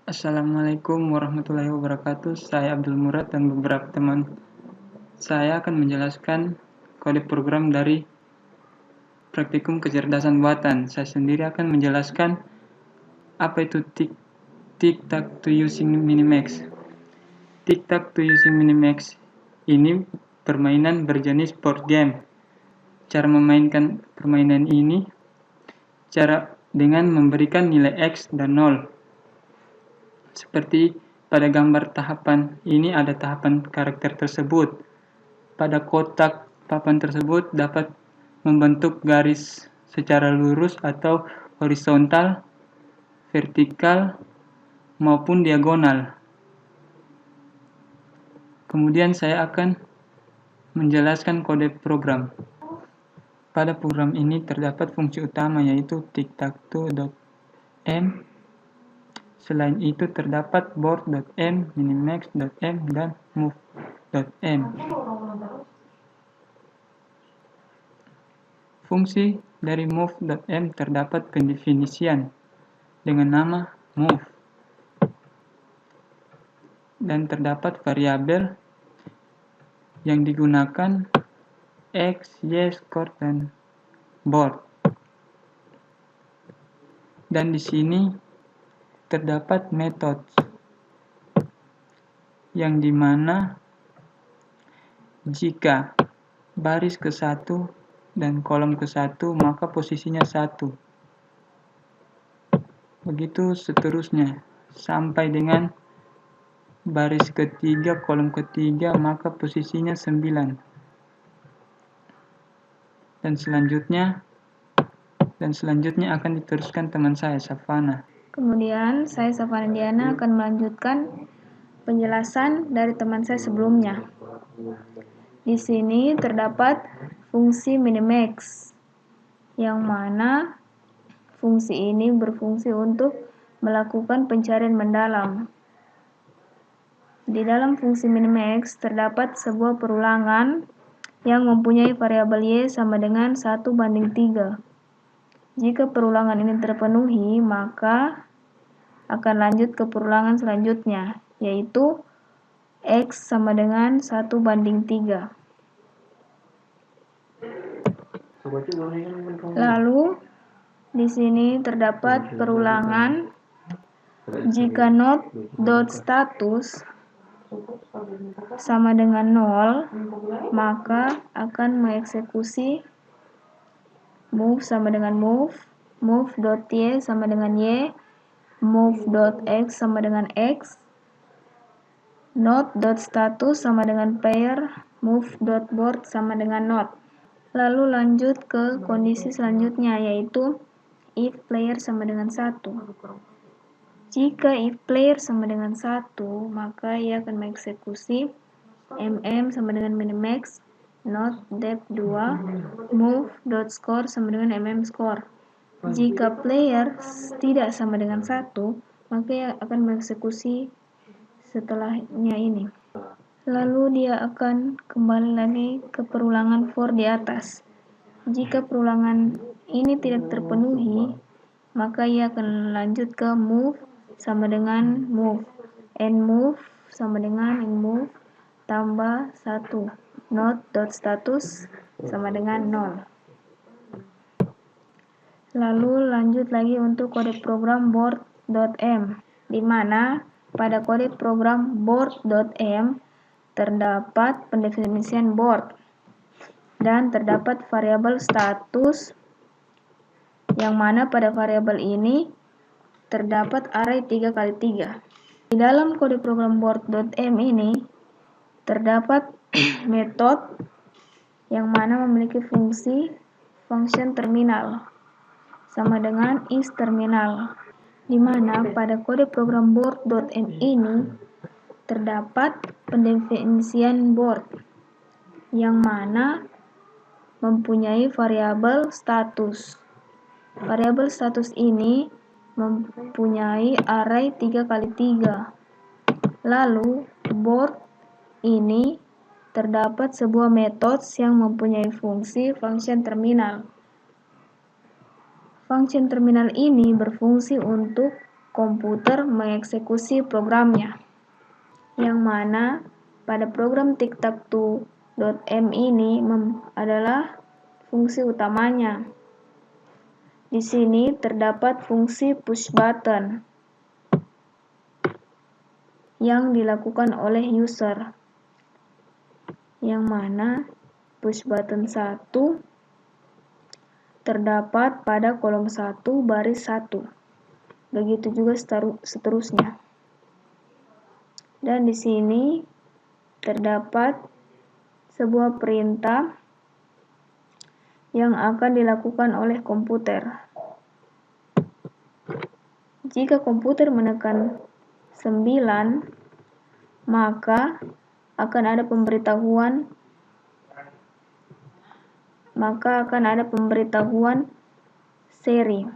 Assalamualaikum warahmatullahi wabarakatuh. Saya Abdul Murad dan beberapa teman saya akan menjelaskan kode program dari praktikum kecerdasan buatan. Saya sendiri akan menjelaskan apa itu Tic-Tac-Toe using Minimax. Tic-Tac-Toe using Minimax ini permainan berjenis board game. Cara memainkan permainan ini dengan memberikan nilai X dan 0. Seperti pada gambar tahapan ini ada tahapan karakter tersebut. Pada kotak papan tersebut dapat membentuk garis secara lurus atau horizontal, vertikal, maupun diagonal. Kemudian saya akan menjelaskan kode program. Pada program ini terdapat fungsi utama yaitu tictac-toe.m. Selain itu terdapat board.m, minimax.m, dan move.m. Fungsi dari move.m terdapat pendefinisian dengan nama move. Dan terdapat variabel yang digunakan X, Y, score, dan board. Dan di sini terdapat metode yang dimana jika baris ke-1 dan kolom ke-1 maka posisinya 1. Begitu seterusnya sampai dengan baris ke-3 kolom ke-3 maka posisinya 9. Dan selanjutnya akan diteruskan teman saya Savana. Kemudian saya Savana Diana akan melanjutkan penjelasan dari teman saya sebelumnya. Di sini terdapat fungsi minimax, yang mana fungsi ini berfungsi untuk melakukan pencarian mendalam. Di dalam fungsi minimax terdapat sebuah perulangan yang mempunyai variabel Y sama dengan 1:3. Jika perulangan ini terpenuhi, maka akan lanjut ke perulangan selanjutnya, yaitu X sama dengan 1:3. Lalu di sini terdapat perulangan jika not.status sama dengan 0, maka akan mengeksekusi move sama dengan move, move.y sama dengan y, move.x sama dengan x, not.status sama dengan pair, move.board sama dengan not. Lalu lanjut ke kondisi selanjutnya, yaitu if player sama dengan 1. Jika if player sama dengan 1, maka ia akan mengeksekusi sama dengan minimax, not.depth 2, move.score sama dengan score. Jika player tidak sama dengan 1, maka ia akan mengeksekusi setelahnya ini. Lalu dia akan kembali lagi ke perulangan for di atas. Jika perulangan ini tidak terpenuhi, maka ia akan lanjut ke move sama dengan move, and move sama dengan and move tambah 1, not.status sama dengan 0. Lalu lanjut lagi untuk kode program board.m, di mana pada kode program board.m terdapat pendefinisian board dan terdapat variabel status, yang mana pada variabel ini terdapat array 3x3. Di dalam kode program board.m ini terdapat metode yang mana memiliki fungsi function terminal sama dengan isTerminal, di mana pada kode program board.m ini terdapat pendefinisian board yang mana mempunyai variabel status. Variabel status ini mempunyai array 3x3. Lalu board ini terdapat sebuah metode yang mempunyai fungsi function terminal. Function terminal ini berfungsi untuk komputer mengeksekusi programnya. Yang mana pada program tic-tac-toe.m ini adalah fungsi utamanya. Di sini terdapat fungsi push button yang dilakukan oleh user, yang mana push button 1 terdapat pada kolom 1 baris 1. Begitu juga seterusnya. Dan di sini terdapat sebuah perintah yang akan dilakukan oleh komputer. Jika komputer menekan 9, maka akan ada pemberitahuan seri.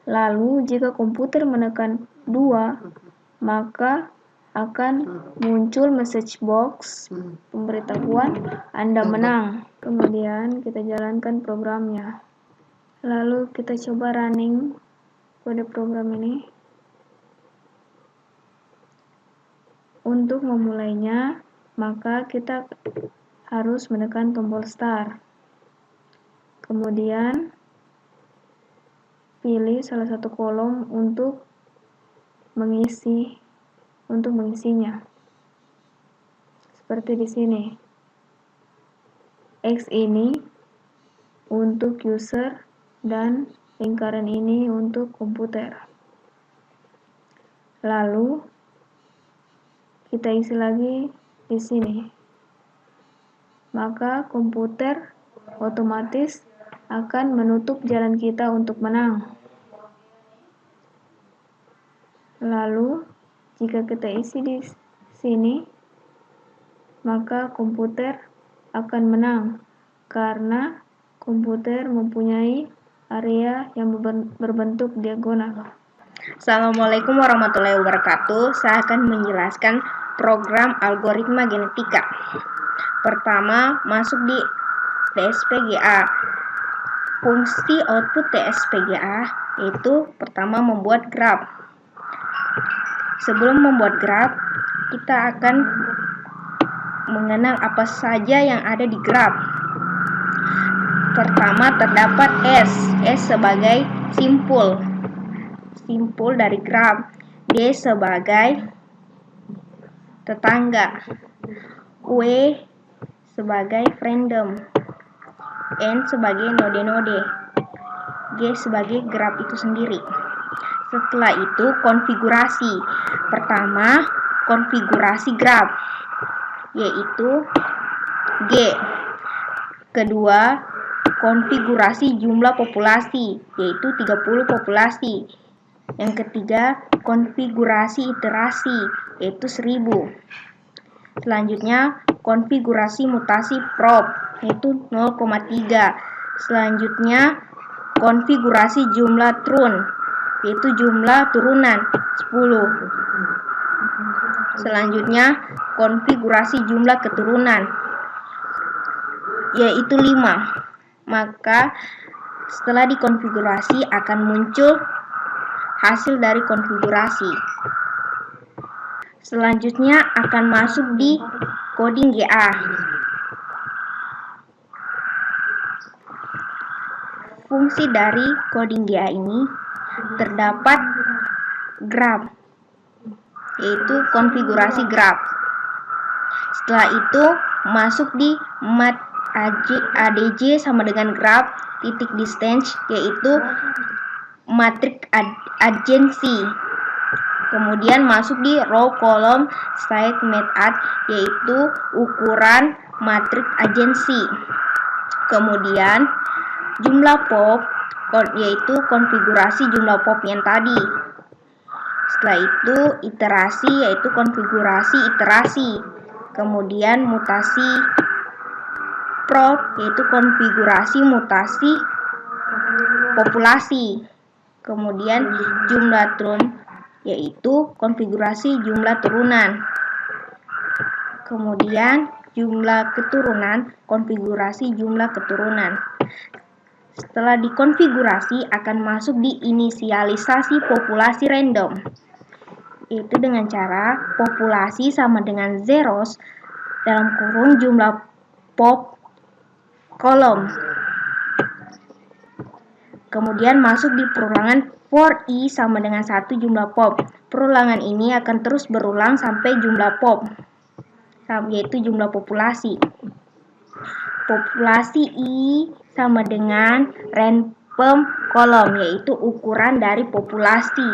Lalu jika komputer menekan 2, maka akan muncul message box pemberitahuan Anda menang. Kemudian kita jalankan programnya. Lalu kita coba running kode program ini. Untuk memulainya, maka kita harus menekan tombol start. Kemudian pilih salah satu kolom untuk mengisinya. Seperti di sini. X ini untuk user dan lingkaran ini untuk komputer. Lalu kita isi lagi di sini. Maka komputer otomatis akan menutup jalan kita untuk menang. Lalu jika kita isi di sini, maka komputer akan menang karena komputer mempunyai area yang berbentuk diagonal. Assalamualaikum warahmatullahi wabarakatuh. Saya akan menjelaskan program algoritma genetika. Pertama, masuk di TSPGA. Fungsi output TSPGA yaitu pertama membuat graf. Sebelum membuat graf, kita akan mengenal apa saja yang ada di graf. Pertama terdapat S sebagai simpul dari graf, D sebagai tetangga, W sebagai random, N sebagai node-node, G sebagai graf itu sendiri. Setelah itu konfigurasi. Pertama, konfigurasi graf yaitu G. Kedua, konfigurasi jumlah populasi yaitu 30 populasi. Yang ketiga, konfigurasi iterasi yaitu 1000. Selanjutnya, konfigurasi mutasi prop yaitu 0,3. Selanjutnya, konfigurasi jumlah trun yaitu jumlah turunan 10. Selanjutnya, konfigurasi jumlah keturunan yaitu 5. Maka setelah dikonfigurasi akan muncul hasil dari konfigurasi. Selanjutnya akan masuk di coding GA. Fungsi dari coding GA ini terdapat graf yaitu konfigurasi graf. Setelah itu masuk di mat ADJ sama dengan graf titik distance yaitu matrik adjensi. Kemudian masuk di row column side method yaitu ukuran matrik adjensi. Kemudian jumlah pop yaitu konfigurasi jumlah pop yang tadi. Setelah itu iterasi yaitu konfigurasi iterasi. Kemudian mutasi prop yaitu konfigurasi mutasi populasi. Kemudian jumlah trun yaitu konfigurasi jumlah turunan. Kemudian jumlah keturunan konfigurasi jumlah keturunan. Setelah dikonfigurasi akan masuk di inisialisasi populasi random, yaitu dengan cara populasi sama dengan zeros dalam kurung jumlah pop kolom. Kemudian masuk di perulangan for i sama dengan 1 jumlah pop. Perulangan ini akan terus berulang sampai jumlah pop, yaitu jumlah populasi. Populasi i sama dengan random kolom, yaitu ukuran dari populasi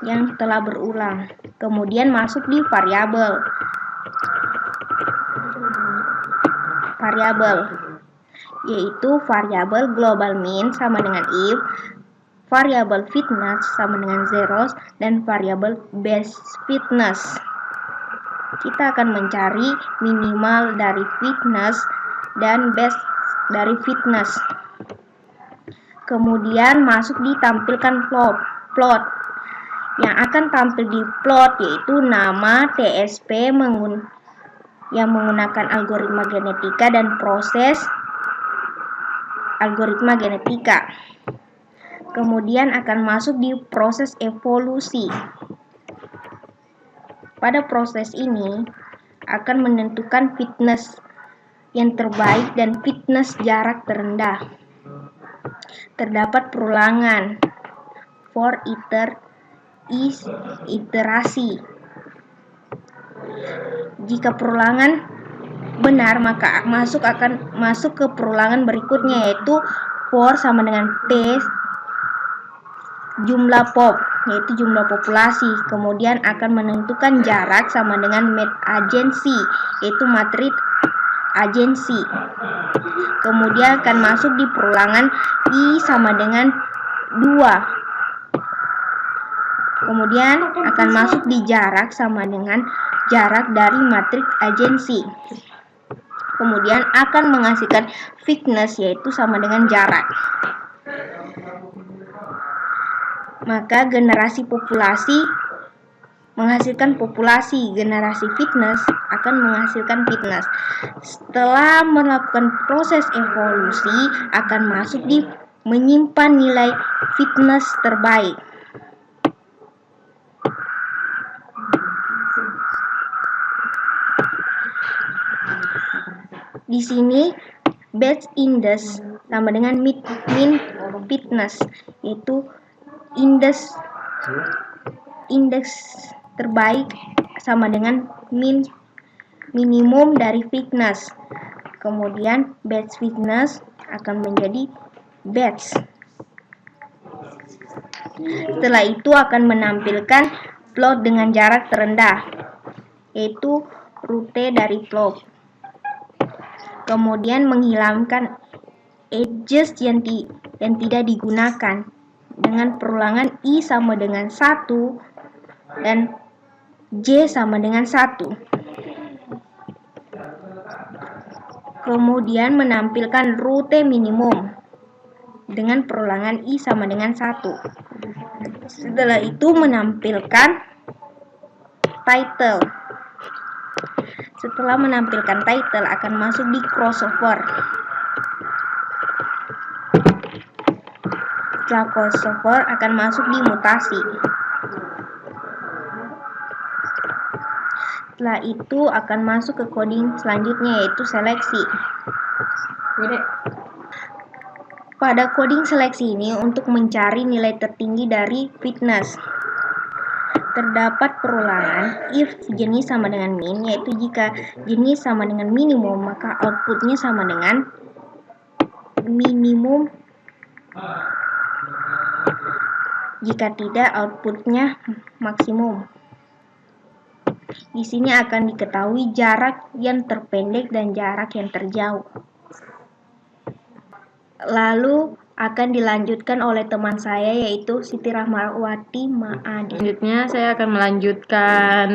yang telah berulang. Kemudian masuk di variabel, yaitu variabel global min sama dengan if, variabel fitness sama dengan zeros, dan variabel base fitness. Kita akan mencari minimal dari fitness dan base dari fitness. Kemudian masuk ditampilkan plot. Yang akan tampil di plot yaitu nama TSP yang menggunakan algoritma genetika dan proses algoritma genetika. Kemudian akan masuk di proses evolusi. Pada proses ini akan menentukan fitness yang terbaik dan fitness jarak terendah. Terdapat perulangan for iterasi. Jika perulangan benar, maka akan masuk ke perulangan berikutnya, yaitu for sama dengan p jumlah pop, yaitu jumlah populasi. Kemudian akan menentukan jarak sama dengan mat agency, yaitu matrik agensi. Kemudian akan masuk di perulangan i sama dengan 2. Kemudian akan masuk di jarak sama dengan jarak dari matrik agensi. Kemudian akan menghasilkan fitness, yaitu sama dengan jarak. Maka generasi populasi menghasilkan populasi, generasi fitness akan menghasilkan fitness. Setelah melakukan proses evolusi akan masuk di menyimpan nilai fitness terbaik. Di sini best index sama dengan min fitness, yaitu indeks terbaik sama dengan minimum dari fitness. Kemudian best fitness akan menjadi best. Setelah itu akan menampilkan plot dengan jarak terendah, yaitu rute dari plot. Kemudian menghilangkan edges yang tidak digunakan dengan perulangan i sama dengan 1 dan j sama dengan 1. Kemudian menampilkan rute minimum dengan perulangan i sama dengan 1. Setelah itu menampilkan title. Setelah menampilkan title akan masuk di crossover. Setelah crossover akan masuk di mutasi. Setelah itu akan masuk ke coding selanjutnya, yaitu seleksi. Pada coding seleksi ini untuk mencari nilai tertinggi dari fitness. Terdapat perulangan if jenis sama dengan min, yaitu jika jenis sama dengan minimum maka outputnya sama dengan minimum, jika tidak outputnya maksimum. Di sini akan diketahui jarak yang terpendek dan jarak yang terjauh. Lalu akan dilanjutkan oleh teman saya, yaitu Siti Rahmawati Ma'adi. Selanjutnya saya akan melanjutkan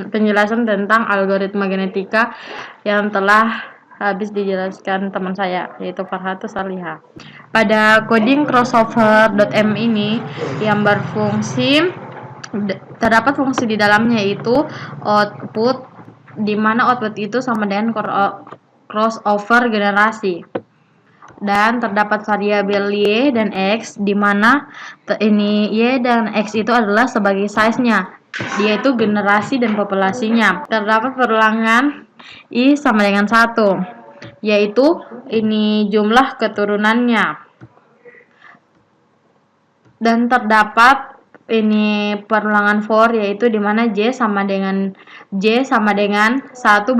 penjelasan tentang algoritma genetika yang telah habis dijelaskan teman saya, yaitu Farhatus Saliha. Pada coding crossover.m ini yang berfungsi, terdapat fungsi di dalamnya, yaitu output, di mana output itu sama dengan crossover generasi. dan terdapat variabel y dan x, di mana ini y dan x itu adalah sebagai size-nya, yaitu generasi dan populasinya. Terdapat perulangan i sama dengan 1, yaitu ini jumlah keturunannya. Dan terdapat ini perulangan for, yaitu di mana J sama dengan 1/2.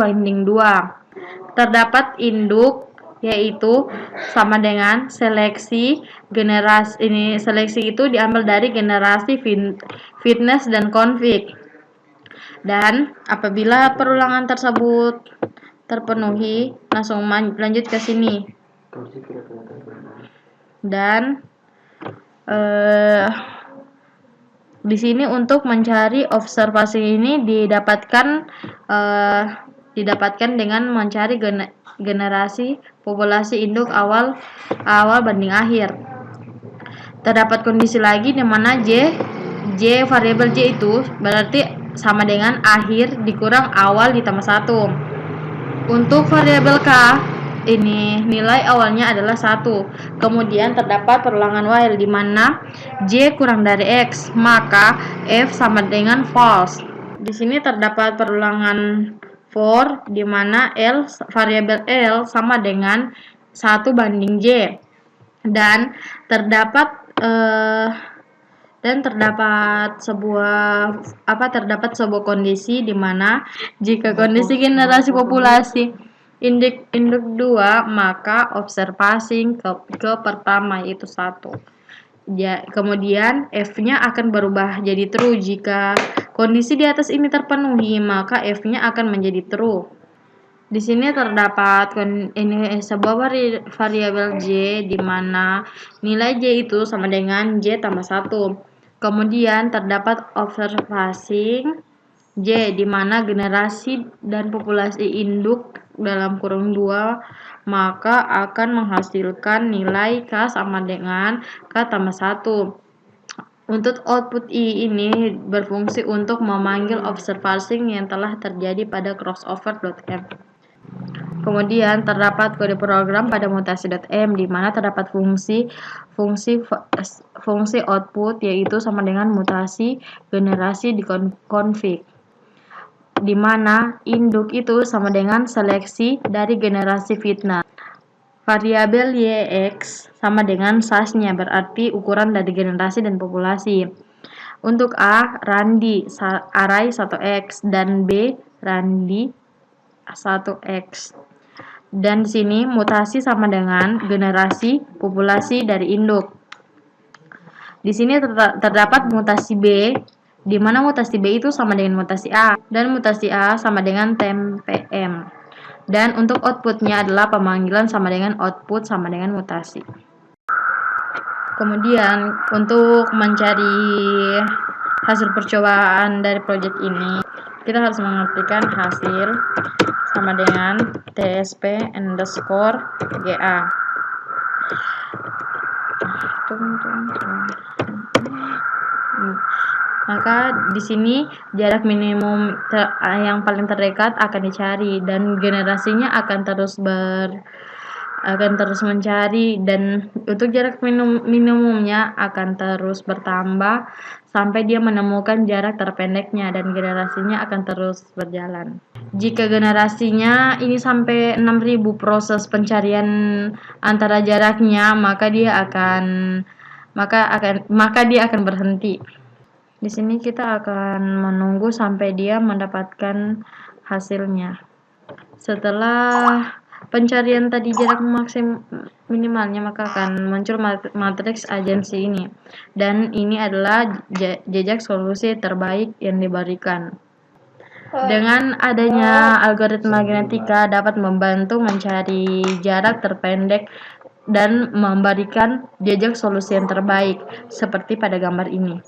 Terdapat induk, yaitu sama dengan seleksi generasi. Ini seleksi itu diambil dari generasi, fitness, dan config. Dan apabila perulangan tersebut terpenuhi, langsung lanjut ke sini. Dan di sini untuk mencari observasi ini didapatkan dengan mencari generasi populasi induk awal banding akhir. Terdapat kondisi lagi di mana J variabel J itu berarti sama dengan akhir dikurang awal ditambah 1. Untuk variabel K, ini nilai awalnya adalah 1. Kemudian terdapat perulangan while di mana J kurang dari X, maka F sama dengan false. Di sini terdapat perulangan for di mana variabel L sama dengan 1/J. Dan terdapat sebuah kondisi di mana jika kondisi generasi populasi induk 2, maka observasi ke pertama yaitu 1. Kemudian F-nya akan berubah jadi true. Jika kondisi di atas ini terpenuhi, maka F-nya akan menjadi true. Di sini terdapat sebuah variabel J di mana nilai J itu sama dengan J tambah 1. Kemudian terdapat observasi J di mana generasi dan populasi induk dalam kurung 2, maka akan menghasilkan nilai K sama dengan K tambah 1. Untuk output I ini berfungsi untuk memanggil observasi yang telah terjadi pada crossover.m. Kemudian terdapat kode program pada mutasi.m di mana terdapat fungsi output, yaitu sama dengan mutasi generasi di config, di mana induk itu sama dengan seleksi dari generasi fitness. Variabel yx sama dengan size-nya, berarti ukuran dari generasi dan populasi. Untuk A, randi array 1x, dan B, randi 1x. Dan di sini mutasi sama dengan generasi populasi dari induk. Di sini terdapat mutasi B, di mana mutasi B itu sama dengan mutasi A, dan mutasi A sama dengan temp/m. Dan untuk outputnya adalah pemanggilan sama dengan output sama dengan mutasi. Kemudian untuk mencari hasil percobaan dari project ini, kita harus mengartikan hasil sama dengan tsp_ga. Maka di sini jarak minimum yang paling terdekat akan dicari, dan generasinya akan terus mencari, dan untuk jarak minimumnya akan terus bertambah sampai dia menemukan jarak terpendeknya, dan generasinya akan terus berjalan. Jika generasinya ini sampai 6000 proses pencarian antara jaraknya, maka dia akan berhenti. Di sini kita akan menunggu sampai dia mendapatkan hasilnya. Setelah pencarian tadi jarak minimalnya, maka akan muncul matriks agensi ini. Dan ini adalah jejak solusi terbaik yang diberikan. Dengan adanya algoritma genetika dapat membantu mencari jarak terpendek dan memberikan jejak solusi yang terbaik, seperti pada gambar ini.